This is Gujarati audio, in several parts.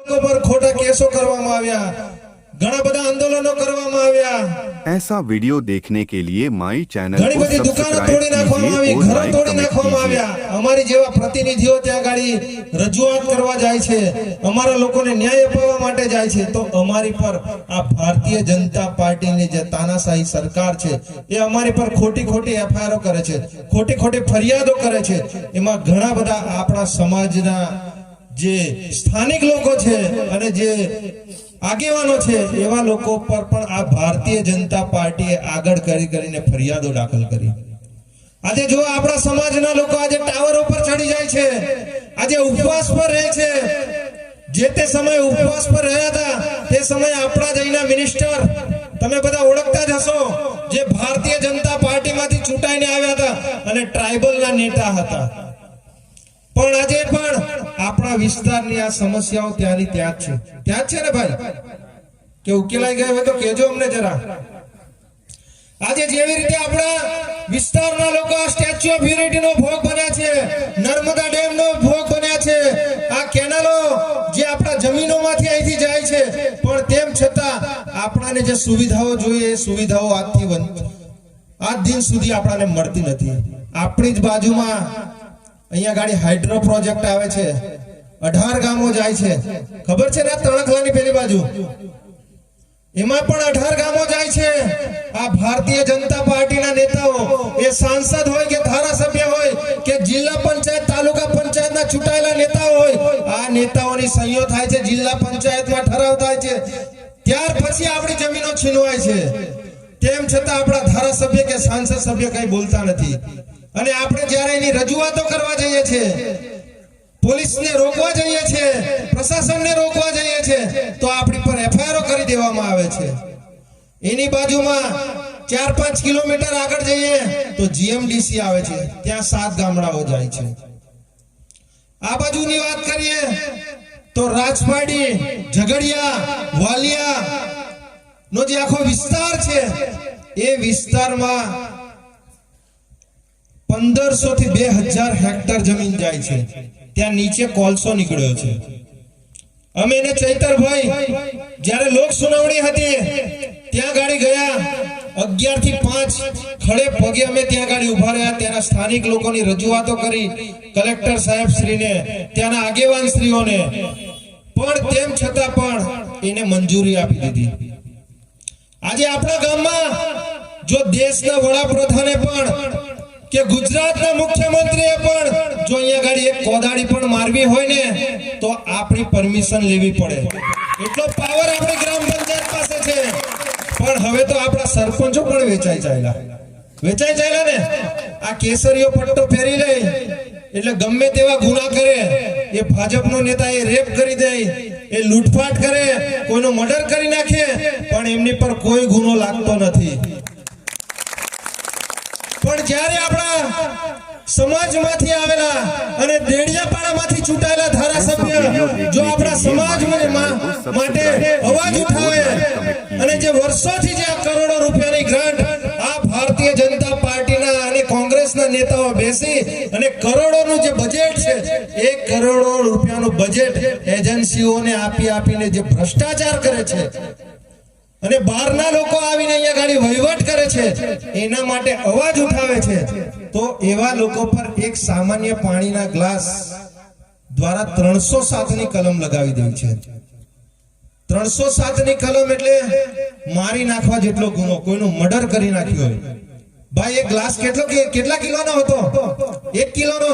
पर खोटा केसों करवामां आव्या, घणा बधा आंदोलनों करवामां आव्या। ऐसा वीडियो देखने के लिए माई चैनल घणी को बधी दुकानो तोड़ी नाखवामां आवी, सब्सक्राइब कीजिए और घरो लाइक तोड़ी कमेंट नाखवामां कीजिए। आव्या। अमारी जेवा प्रतिनिधिओ त्यां गाड़ी रजूआत करवा जाय छे, अमारा लोकोने न्याय अपाववा माटे जाय छे, तो अमारी पर आ भारतीय जनता पार्टीनी जे तानाशाही सरकार छे ए अमारी पर खोटी खोटी एफआईआर करे छे, खोटी खोटी फरियादो करे छे। एमां घणा बधा आपणा समाजना जे स्थानिक लोको छे अने जे આગેવાનો છે એવા લોકો પર પણ આ ભારતીય જનતા પાર્ટીએ આગળ કરીને ફરિયાદો દાખલ કરી। આજે જો આપણા સમાજના લોકો આજે ટાવર ઉપર ચડી જાય છે, આજે ઉપવાસ પર રહે છે, જે તે સમય ઉપવાસ પર રહ્યા હતા તે સમય આપણા જ અહીંના મિનિસ્ટર તમે બધા ઓળખતા જ હશો, જે ભારતીય જનતા પાર્ટીમાંથી ચૂંટાઈને આવ્યા હતા અને ટ્રાઇબલના નેતા હતા। પણ આજે પણ આપણા વિસ્તારની આ સમસ્યાઓ ત્યાંની ત્યાં જ છે ને ભાઈ, કે ઉકેલાઈ ગઈ હોય તો કહેજો અમને જરા। આજે જેવી રીતે આપણા વિસ્તારના લોકો આ સ્ટેચ્યુ ઓફ યુનિટીનો ભોગ બન્યા છે, નર્મદા ડેમનો ભોગ બન્યા છે, આ કેનાલો જે આપણા જમીનોમાંથી અહીંથી જાય છે, પણ તેમ છતાં આપણાને જે સુવિધાઓ જોઈએ એ સુવિધાઓ આજ દિન સુધી આપણાને મળતી નથી। આપણી જ બાજુમાં અહીંયા ગાડી હાઇડ્રો પ્રોજેક્ટ આવે છે, 18 ગામો જાય છે, ખબર છે ને? તણખલાની પેલી બાજુ એમાં પણ 18 ગામો જાય છે। આ ભારતીય જનતા પાર્ટીના નેતાઓ, એ સાંસદ હોય કે ધારાસભ્ય હોય કે જિલ્લા પંચાયત તાલુકા પંચાયતના ચૂંટાયેલા નેતાઓ હોય, આ નેતાઓની સહીઓ થાય છે, જિલ્લા પંચાયતમાં ઠરાવ થાય છે, ત્યાર પછી આપણી જમીનો છીનવાય છે। તેમ છતાં આપણા ધારાસભ્ય કે સાંસદ સભ્ય કઈ બોલતા નથી। અને આપણે જ્યારે એની રજૂઆતો કરવા જઈએ છે, પોલીસને રોકવા જઈએ છે, પ્રશાસનને રોકવા જઈએ છે, તો આપણી પર એફઆઈઆર કરી દેવામાં આવે છે। એની બાજુમાં 4-5 કિલોમીટર આગળ જઈએ તો જીએમડીસી આવે છે, ત્યાં 7 ગામડાઓ જાય છે। આ બાજુની વાત કરીએ તો રાજપાડી, ઝઘડિયા, વાલિયા નો જે આખો વિસ્તાર છે, એ વિસ્તારમાં 1500 થી 2000 હેક્ટર જમીન જાય છે, ત્યાં નીચે કોલસો નીકળ્યો છે। અમે એને ચૈતરભાઈ જ્યારે લોક સુનાવણી હતી ત્યાં ગાડી ગયા, 11 થી 5 ખડે પગે અમે ત્યાં ગાડી ઉભા રહ્યા, ત્યાંના સ્થાનિક લોકોની રજૂઆતો કરી, કલેક્ટર સાહેબ શ્રીને, ત્યાંના આગેવાન શ્રીઓને, પણ તેમ છતાં પણ એને મંજૂરી આપી દીધી। આજે આપણા ગામમાં જો દેશના વડાપ્રધાને પણ કે ગુજરાતના મુખ્યમંત્રીએ પણ જો અહીંયા ગાડી એક કોદાળી પણ મારવી હોય ને તો આપણી પરમિશન લેવી પડે, એટલો પાવર આપણી ગ્રામ પંચાયત પાસે છે। પણ હવે તો આપણા સરપંચો પણ વેચાઈ ચાલ્યા ને। આ કેસરીઓ પટ્ટો ફેરી લે એટલે ગમે તેવા ગુના કરે, એ ભાજપનો નેતા એ રેપ કરી દે, એ લૂંટફાટ કરે, કોઈનો મર્ડર કરી નાખે, પણ એમની પર કોઈ ગુનો લાગતો નથી। પણ જ્યારે આપણા સમાજમાંથી આવેલા અને દેડિયાપાડામાંથી ચૂંટાયેલા ધારાસભ્ય જો આપણા સમાજ માટે અવાજ ઉઠાવે અને જે વર્ષોથી જે કરોડો રૂપિયાની ગ્રાન્ટ આ ભારતીય જનતા પાર્ટીના અને કોંગ્રેસના નેતાઓ બેસી અને કરોડોનું જે બજેટ છે, 1 કરોડ રૂપિયાનું બજેટ એજન્સીઓને આપીને જે ભ્રષ્ટાચાર કરે છે અને બહારના લોકો આવીને અહીંયા ગાડી વહીવટ કરે છે, એના માટે અવાજ ઉઠાવે છે, તો એવા લોકો પર એક સામાન્ય પાણીના ગ્લાસ દ્વારા 307 ની કલમ લગાવી દે છે। 307 ની કલમ એટલે મારી નાખવા જેટલો ગુનો, કોઈનું મર્ડર કરી નાખ્યું હોય। ભાઈ એક ગ્લાસ કેટલા કિલોનો હતો? 1 કિલોનો,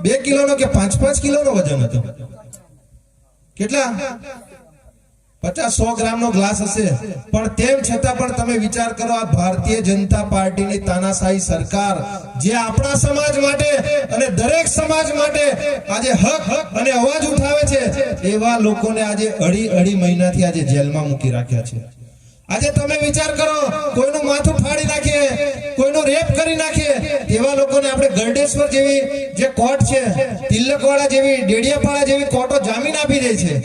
2 કિલોનો કે 5-5 કિલોનો વજન હતો? કેટલા? 50-100 ગ્રામનો ગ્લાસ હશે। પણ તેમ છતાં પણ તમે વિચાર કરો, આ ભારતીય જનતા પાર્ટીની તાનાશાહી સરકાર જે આપણા સમાજ માટે અને દરેક સમાજ માટે આજે હક અને અવાજ ઉઠાવે છે, એવા લોકોને આજે અઢી મહિનાથી આજે જેલમાં મૂકી રાખ્યા છે। આજે તમે વિચાર કરો, કોઈનું માથું ફાડી નાખે, કોઈનું રેપ કરી નાખે, એવા લોકોને આપણે ગરડેશ્વર જેવી જે કોર્ટ છે, તિલકવાડા જેવી, ડેડિયાપાડા જેવી કોર્ટો જામીન આપી દે છે।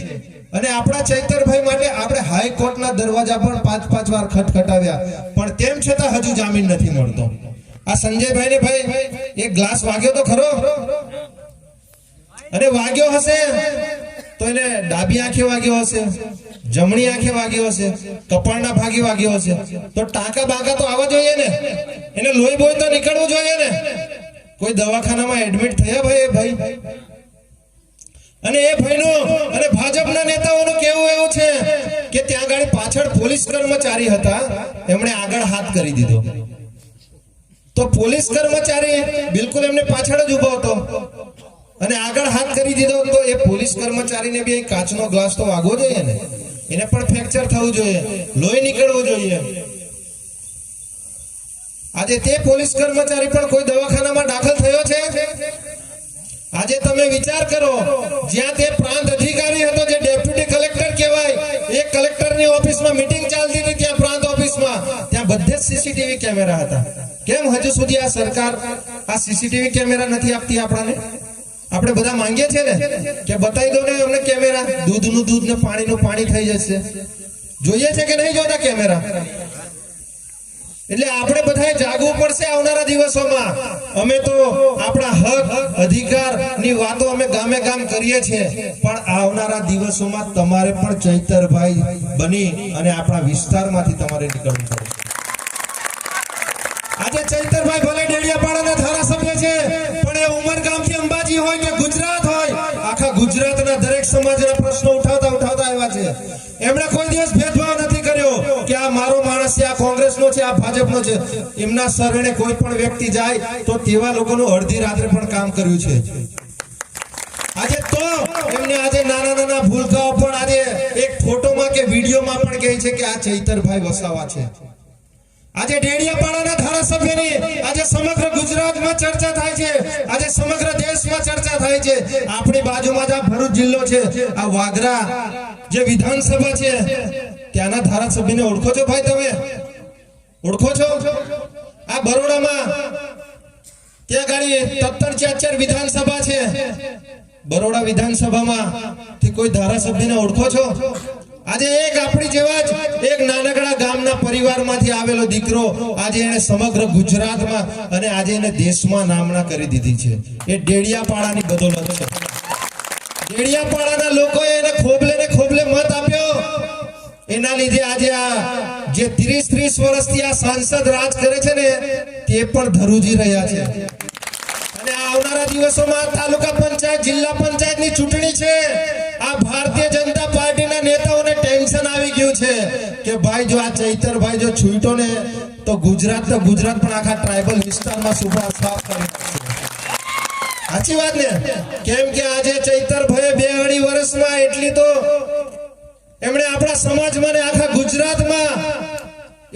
અને આપણા ચૈતરભાઈ માટે આપણે હાઈકોર્ટના દરવાજા પર 5-5 વાર ખટખટાવ્યા, પણ તેમ છતાં હજુ જામીન નથી મળતો। આ સંજયભાઈને ભાઈ એક ગ્લાસ વાગ્યો તો ખરો, અને વાગ્યો હશે તો એને ડાબી આંખે વાગ્યો હશે, જમણી આંખે વાગ્યો હશે, કપાળના ભાગે વાગ્યો હશે, તો ટાંકા બાકા તો આવવા જોઈએ ને, એને લોહી બોય તો નીકળવું જોઈએ ને. કોઈ દવાખાનામાં એડમિટ થયા ભાઈ? અને એ ભાઈનું અને ભાજપના નેતાઓનું કેવું એવું છે કે ત્યાં આગળ પાછળ પોલીસ કર્મચારી હતા, એમણે આગળ હાથ કરી દીધો. તો પોલીસ કર્મચારી બિલકુલ એમને પાછળ જ ઉભો હતો અને આગળ હાથ કરી દીધો, તો એ પોલીસ કર્મચારીને બી કાચનો ગ્લાસ તો વાગવો જોઈએ ને, એને પણ ફ્રેક્ચર થવું જોઈએ, લોહી નીકળવું જોઈએ. આજે તે પોલીસ કર્મચારી પણ કોઈ દવાખાનામાં દાખલ થયો છે? આજે તમે વિચાર કરો, જ્યાં તે પ્રાંત અધિકારી હતો, જે ડેપ્યુટી કલેક્ટર કહેવાય, એ કલેક્ટરની ઓફિસમાં મીટિંગ ચાલતી હતી, ત્યાં પ્રાંત ઓફિસમાં, ત્યાં બધે જ સીસીટીવી કેમેરા હતા. કેમ હજુ સુધી આ સરકાર આ સીસીટીવી કેમેરા નથી આપતી આપણને? આપણે બધા માંગીએ છીએ ને કે બતાવી દો ને અમને કેમેરા, દૂધનું દૂધ ને પાણીનું પાણી થઈ જશે. જોઈએ છે કે નહીં જોતા કેમેરા? એટલે આપણે બધાએ જાગવું પડશે આવનારા દિવસોમાં. અમે તો આપણા હક અધિકારની વાતો અમે ગામે ગામ કરીએ છીએ, પણ આવનારા દિવસોમાં તમારે પણ ચૈતરભાઈ બની અને આપણા વિસ્તારમાંથી તમારે નીકળવું પડશે. આજે ચૈતરભાઈ ભલે ડેડિયાપાડાના ધારાસભ્ય છે, પણ એ ઉમરગામથી અંબાજી હોય કે ગુજરાત હોય, આખા ગુજરાતના દરેક સમાજના પ્રશ્નો ઉઠાવતા આવ્યા છે. એમણે કોઈ દિવસ ભેદભાવ નથી કર્યો કે આ મારો માણસ છે, આ કોંગ્રેસનો છે, આ ભાજપનો છે. એમના શરણે કોઈ પણ વ્યક્તિ જાય તો તેવા લોકોનું અડધી રાત્રે પણ કામ કર્યું છે. આજે તો એમને આજે નાના ભૂલકાઓ પણ આજે એક ફોટોમાં કે વિડીયોમાં પણ કહે છે કે આ ચૈતરભાઈ વસાવા છે. આજે ડેડિયાપાડાના ધારાસભ્યની આજે સમગ્ર ગુજરાતમાં ચર્ચા થાય છે, આજે સમગ્ર દેશમાં ચર્ચા થાય છે. આપણી બાજુમાં જ આ ભરૂચ જિલ્લો છે, આ વાગરા જે વિધાનસભા છે, ત્યાંના ધારાસભ્યને ઓળખો છો ભાઈ? તમે ઓળખો છો? આ બરોડામાં ત્યાં ગાડી 73-44 વિધાનસભા છે. બરોડા વિધાનસભામાં થી કોઈ ધારાસભ્યને ઓળખો છો? આજે એક આપણી જેવા જ એક નાનકડા ગામના પરિવારમાંથી આવેલો દીકરો આજે એને સમગ્ર ગુજરાતમાં અને આજે એને દેશમાં નામના કરી દીધી છે. એ ડેડિયાપાડાની બદોલત છે. ડેડિયાપાડાના લોકોએ એને ખોબલે મત આપ્યો, એના લીધે આજે આ જે 30 વર્ષથી આ સાંસદ રાજ કરે છે ને, તે પણ ધરુજી રહ્યા છે. અને આવનારા દિવસોમાં તાલુકા પંચાયત, જિલ્લા પંચાયતની ચૂંટણી છે. આ ભારતીય જનતા પાર્ટીના નેતાઓને ટેન્શન આવી ગયું છે કે ભાઈ જો આ ચૈતરભાઈ જો છૂટો ને તો ગુજરાત પણ આખા ટ્રાઇબલ વિસ્તારમાં સુભાષ સાફ કરી નાખશે. સાચી વાત ને? કેમ કે આજે ચૈતરભાઈ 2-2.5 વર્ષમાં એટલી તો એમણે આપણા સમાજમાં ને આખા ગુજરાતમાં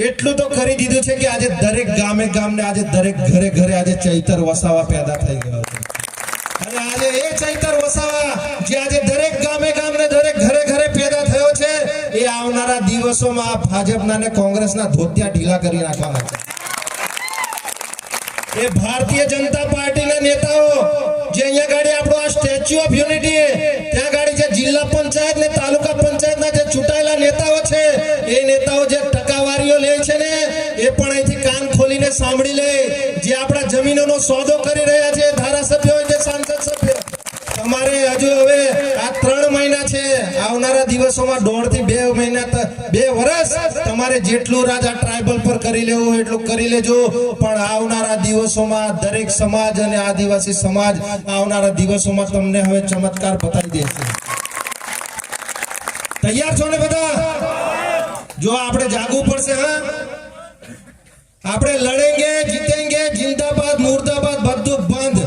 એટલું તો કરી દીધું છે કે આજે દરેક ગામે ગામને આજે દરેક ઘરે આજે ચૈતર વસાવા પેદા થઈ ગયો છે. અને આજે એ ચૈતર વસાવા જે આજે દરેક ગામે ગામને દરેક ઘરે પેદા થયો છે, એ આવનારા દિવસોમાં ભાજપના ને કોંગ્રેસના ધોતિયા ઢીલા કરી નાખવાના છે. એ ભારતીય જનતા પાર્ટીના નેતાઓ જે અહીંયા ગાડી આપણો આ સ્ટેચ્યુ ઓફ યુનિટી, ત્યાં ગાડી જે જિલ્લા પંચાયત ને તાલુકા પંચાયતના જે ચૂંટાયેલા નેતાઓ છે, એ નેતાઓ જે ટકાવારીઓ લે છે ને, એ પણ અહીંથી કાન ખોલીને સાંભળી લે. જે આપણા જમીનોનો સોદો કરી રહ્યા છે ધારાસભ્યો હોય કે સાંસદ સભ્ય, તમારે હજુ હવે આ 3 મહિના છે, આવનારા દિવસોમાં 1.5 થી 2 મહિના 2 વર્ષ તમારે જેટલું રાજ આ ટ્રાઇબલ પર કરી લેવું હોય એટલું કરી લેજો. પણ આવનારા દિવસોમાં દરેક સમાજ અને આદિવાસી સમાજ આવનારા દિવસોમાં તમને હવે ચમત્કાર બતાવી દેશે. તૈયાર છો ને બધા? જો આપણે જાગવું પડશે. હા, આપણે લડેંગે, જીતેંગે, જિંદાબાદ, મુર્દાબાદ, બધું બંધ.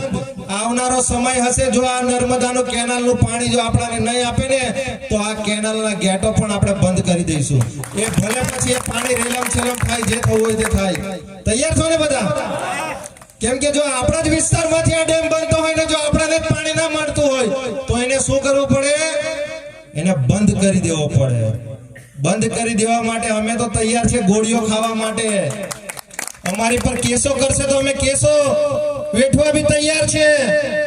આવનારો સમય હશે, જો આ નર્મદાનું કેનાલનું પાણી જો આપણને નહીં આપે ને, તો આ કેનાલના ગેટો પણ આપણે બંધ કરી દઈશું. એ ભલે પછી એ પાણી રેલમ છેલમ થાય, જે થવું હોય તે થાય. તૈયાર છો ને બધા? કેમ કે જો આપણા જ વિસ્તારમાંથી આ ડેમ બનતો હોય ને, જો આપણને પાણી ના મળતું હોય, તો એને શું કરવું પડે? એને બંધ કરી દેવો પડે. બંધ કરી દેવા માટે અમે તો તૈયાર છે ગોળીઓ ખાવા માટે. અમારી પર કેસો કરશે તો અમે કેસો વેઠવા બી તૈયાર છે,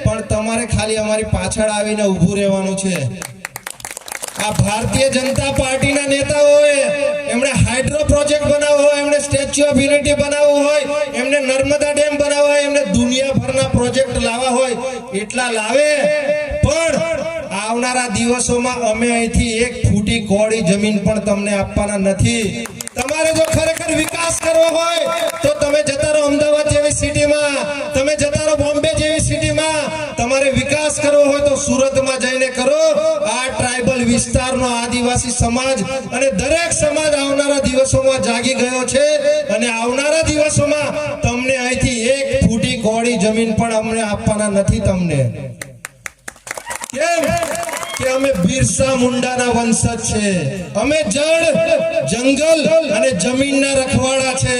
પણ તમારે ખાલી અમારી પાછળ આવીને ઊભું રહેવાનું છે. આ ભારતીય જનતા પાર્ટીના નેતાઓએ એમણે હાઇડ્રો પ્રોજેક્ટ બનાવવો હોય, એમણે સ્ટેચ્યુ ઓફ યુનિટી બનાવવું હોય, એમણે નર્મદા ડેમ બનાવવો હોય, એમણે દુનિયાભરના પ્રોજેક્ટ લાવવા હોય, એટલા લાવે. પણ આવનારા દિવસોમાં અમે અહીંથી 1 ફૂટી કોળી જમીન પણ તમને આપવાના નથી. તમારે જો ખરેખર વિકાસ કરવો હોય તો તમે જતા રહો અમદાવાદ જેવી સિટીમાં, તમે જતા રહો બોમ્બે જેવી સિટીમાં. તમારે વિકાસ કરવો હોય તો સુરતમાં જઈને કરો. આ ટ્રાઇબલ વિસ્તારનો આદિવાસી સમાજ અને દરેક સમાજ આવનારા દિવસોમાં જાગી ગયો છે અને આવનારા દિવસોમાં તમને અહીંથી 1 ફૂટી કોળી જમીન પણ અમને આપવાના નથી તમને. કેમ કે અમે બિરસા મુંડાના વંશજ છે. અમે જળ, જંગલ અને જમીનના રખવાડા છે.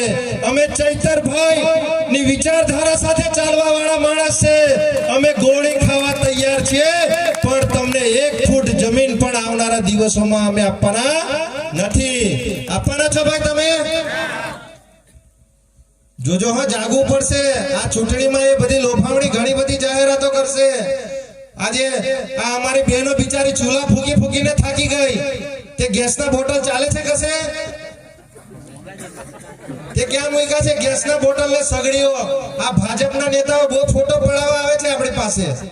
અમે ચૈતરભાઈ ની વિચારધારા સાથે ચાલવા વાળા માણસ છે. અમે ગોળી ખાવા તૈયાર છીએ પણ તમને 1 ફૂટ જમીન પણ આવનારા દિવસોમાં અમે આપવાના નથી. આપવાના છો ભાઈ તમે? જોજો હા, જાગવું પડશે. આ ચૂંટણીમાં એ બધી લોફાવણી ઘણી બધી જાહેરાતો કરશે. આજે આ અમારી બહેનો બિચારી ચૂલા ફૂકી ફૂકીને થાકી ગઈ. તે ગેસના બોટલ ચાલે છે કશે? તે ક્યાં મૂક્યા છે ગેસના બોટલ ને સગડીઓ? આ ભાજપના નેતાઓ બહુ ફોટો પડાવવા આવે છે આપણી પાસે.